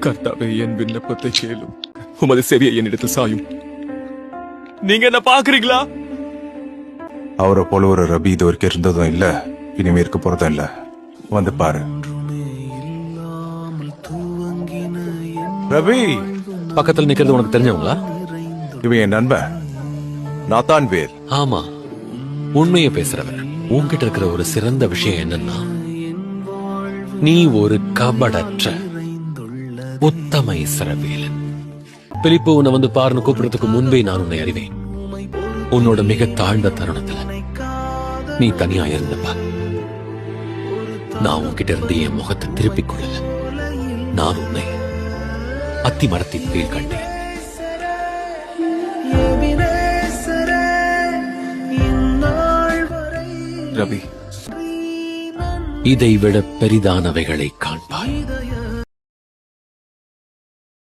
கர்த்தாவே, என் விண்ணப்பத்தை கேளும். உமது செவியை என்னிடத்தில் சாயும். நீங்க என்ன பாக்குறீங்களா? அவரை போல ஒரு ரபி இது வரைக்கும் இருந்ததும் இல்ல, இனிமே இருக்க போறதும் இல்ல. வந்து பாரு. ரவி, பக்கத்துல நிக்கிறது உனக்கு தெரிஞ்சவங்களா? இவன் என் நண்பன் நாத்தான் வேல். ஆமா, உண்மையை பேசுறவன். உன்கிட்ட இருக்கிற ஒரு சிறந்த விஷயம் என்னன்னா, நீ ஒரு கபடற்ற உத்தம இஸ்ரவேலன். பிலிப்பு உன்னை வந்து பாருன்னு கூப்பிடுறதுக்கு முன்பே நான் உன்னை அறிவேன். உன்னோட மிக தாழ்ந்த தருணத்துல நீ தனியா இருந்தப்பா, நான் உன்கிட்ட இருந்து என் முகத்தை திருப்பிக் கொள்ளல. நான் உன்னை அத்தி மரத்தின் கீழ் கண்டேன். ரவி, இதை விட பெரிதானவைகளை காண்.